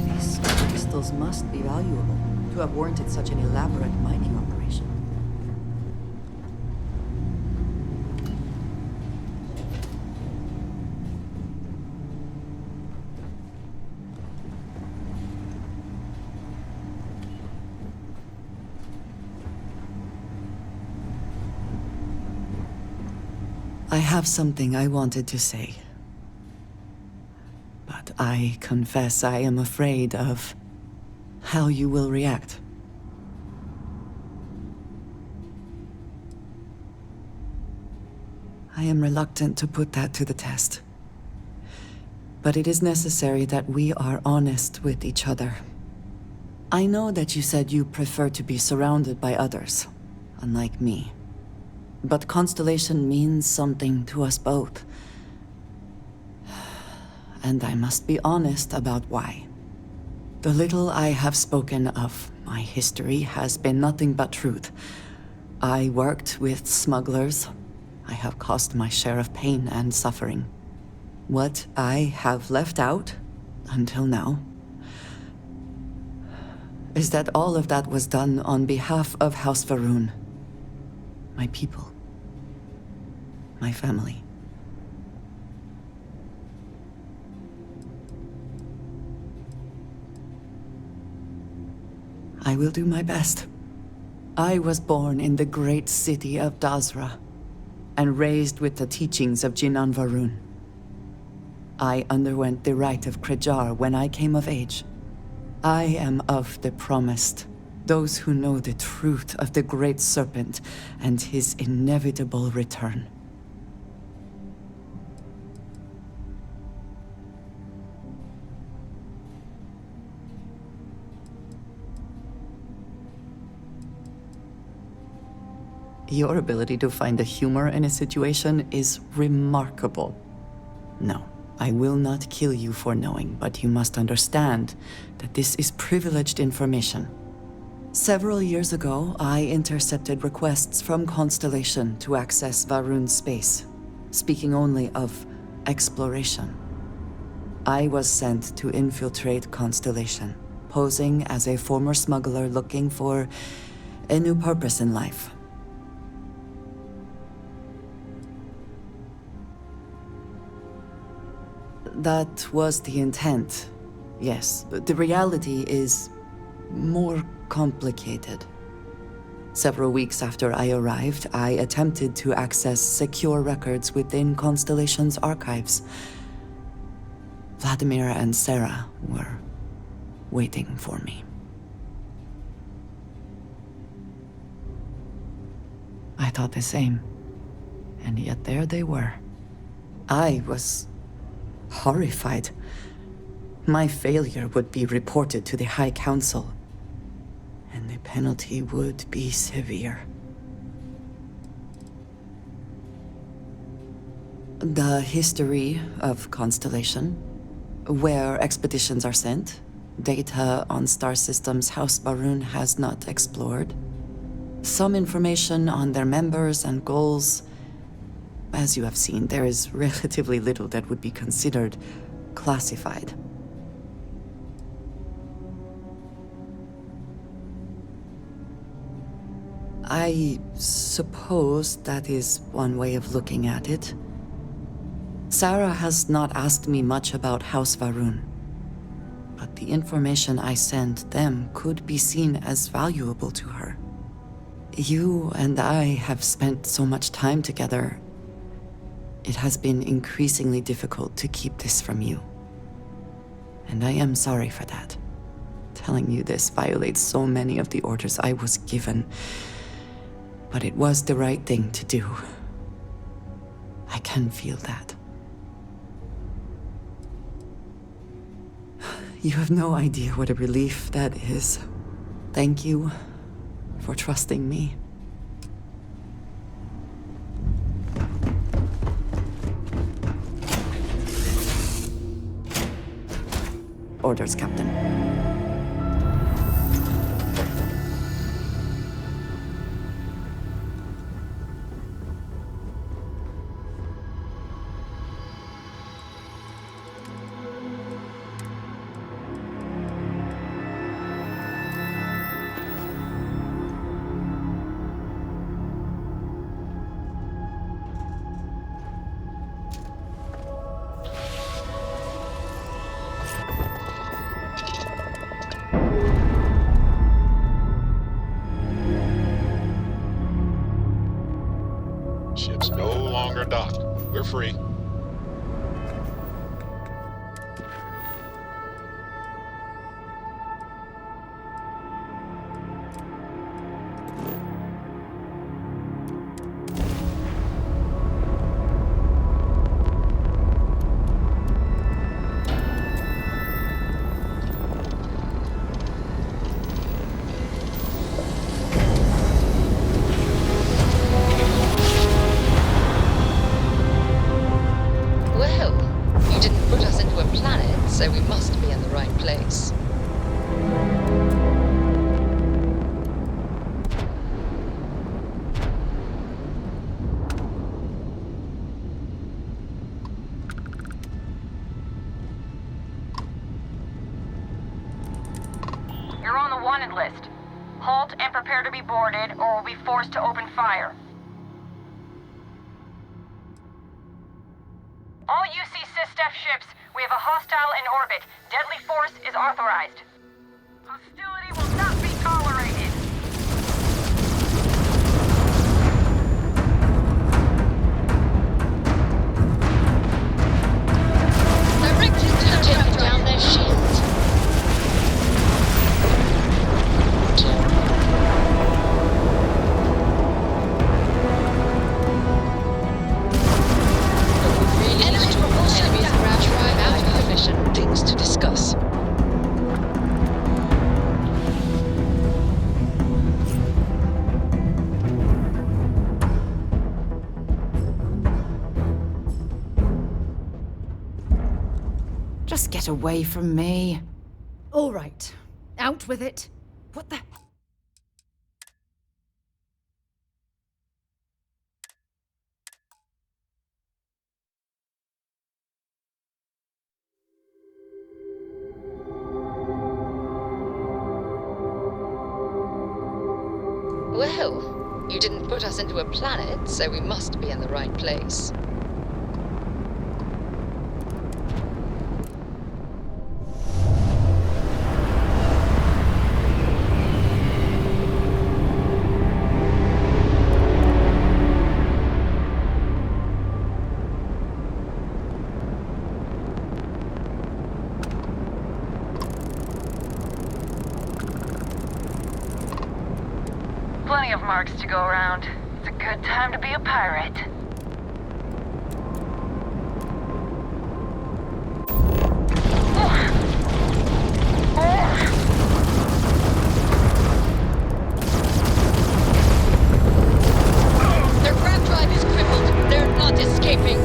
These crystals must be valuable to have warranted such an elaborate mining operation. I have something I wanted to say. But I confess I am afraid of how you will react. I am reluctant to put that to the test. But it is necessary that we are honest with each other. I know that you said you prefer to be surrounded by others, unlike me. But Constellation means something to us both. And I must be honest about why. The little I have spoken of my history has been nothing but truth. I worked with smugglers. I have caused my share of pain and suffering. What I have left out, until now, is that all of that was done on behalf of House Va'ruun. My people. My family. I will do my best. I was born in the great city of Dazra, and raised with the teachings of Jinan Va'ruun. I underwent the rite of Krejar when I came of age. I am of the promised, those who know the truth of the Great Serpent and his inevitable return. Your ability to find the humor in a situation is remarkable. No, I will not kill you for knowing, but you must understand that this is privileged information. Several years ago, I intercepted requests from Constellation to access Varun's space, speaking only of exploration. I was sent to infiltrate Constellation, posing as a former smuggler looking for a new purpose in life. That was the intent, yes, but the reality is more complicated. Several weeks after I arrived, I attempted to access secure records within Constellation's archives. Vladimir and Sarah were waiting for me. I thought the same, and yet there they were. I was horrified. My failure would be reported to the High Council, and the penalty would be severe. The history of Constellation, where expeditions are sent, data on star systems House Varun has not explored, some information on their members and goals. As you have seen, there is relatively little that would be considered classified. I suppose that is one way of looking at it. Sarah has not asked me much about House Varun, but the information I sent them could be seen as valuable to her. You and I have spent so much time together. It has been increasingly difficult to keep this from you. And I am sorry for that. Telling you this violates so many of the orders I was given. But it was the right thing to do. I can feel that. You have no idea what a relief that is. Thank you for trusting me. Orders, Captain. Ship's no longer docked. We're free. So we must be in the right place. You're on the wanted list. Halt and prepare to be boarded, or we'll be forced to open fire. All UC SysDef ships, we have a hostile in orbit. Deadly force is authorized. Hostility will not be tolerated. Directed to take down their shields. Things to discuss. Just get away from me. All right. Out with it. What the... Well, you didn't put us into a planet, so we must be in the right place. Plenty of marks to go around. It's a good time to be a pirate. Their grav drive is crippled. They're not escaping.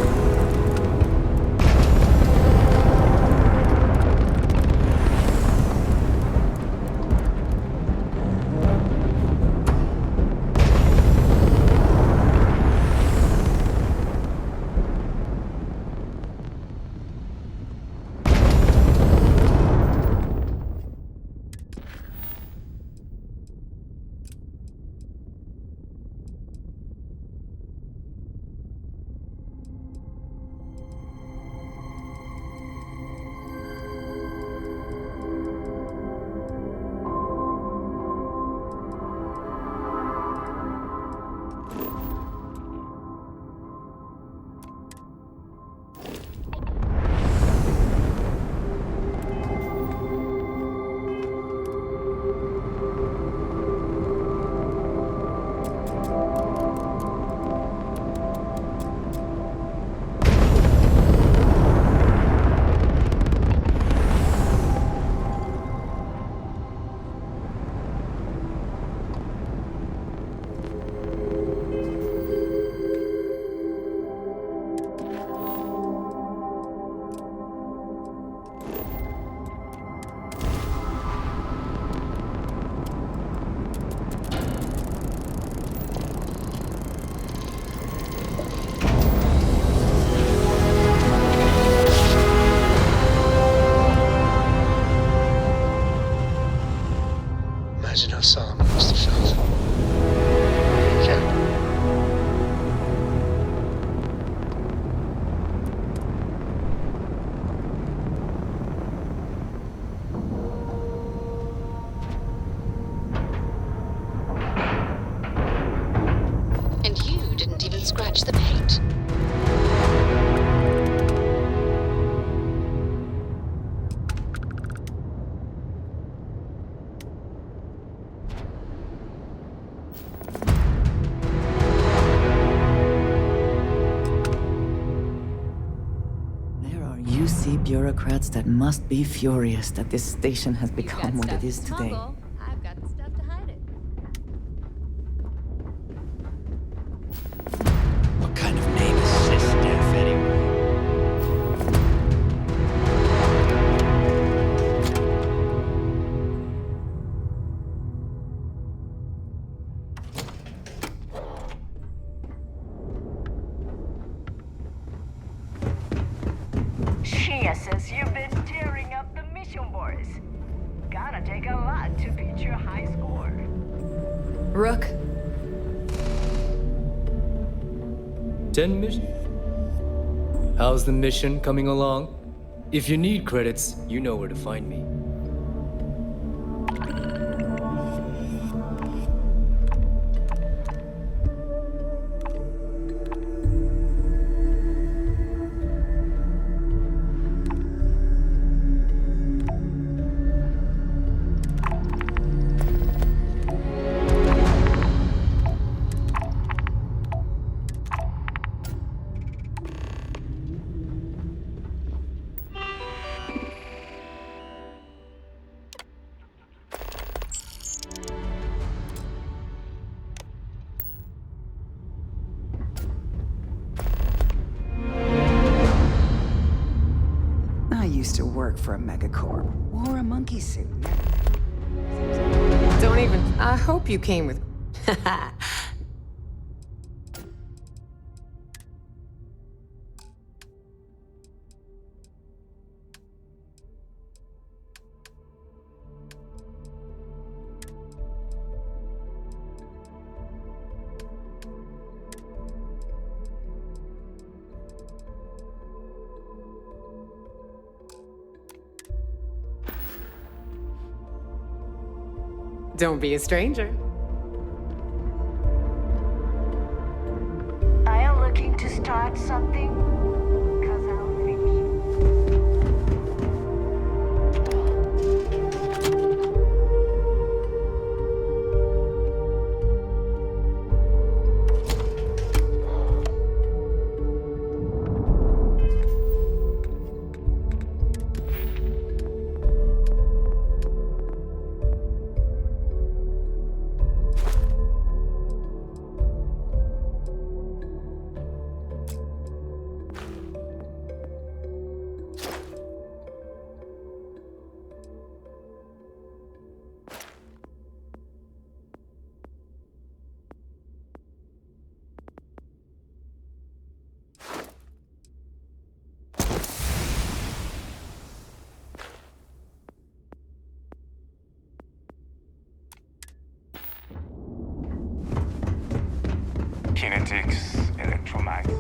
Imagine how Solomon must have felt. Yeah. And you didn't even scratch the paint. There are UC bureaucrats that must be furious that this station has become what it is today. I've got the stuff to hide it. What kind of name is Sysdef anyway? Shia says you've been tearing up the mission boards. Gotta take a lot to beat your high score. Rook, 10 mission? How's the mission coming along? If you need credits, you know where to find me. work for a megacorp. Wore a monkey suit. Don't even. I hope you came with. Don't be a stranger. Are you looking to start something? 'Cause I'll fix Kinetics, electromagnetic.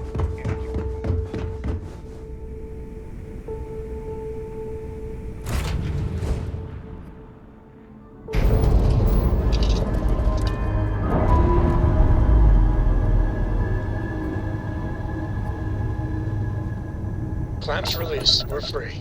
Clamps released. We're free.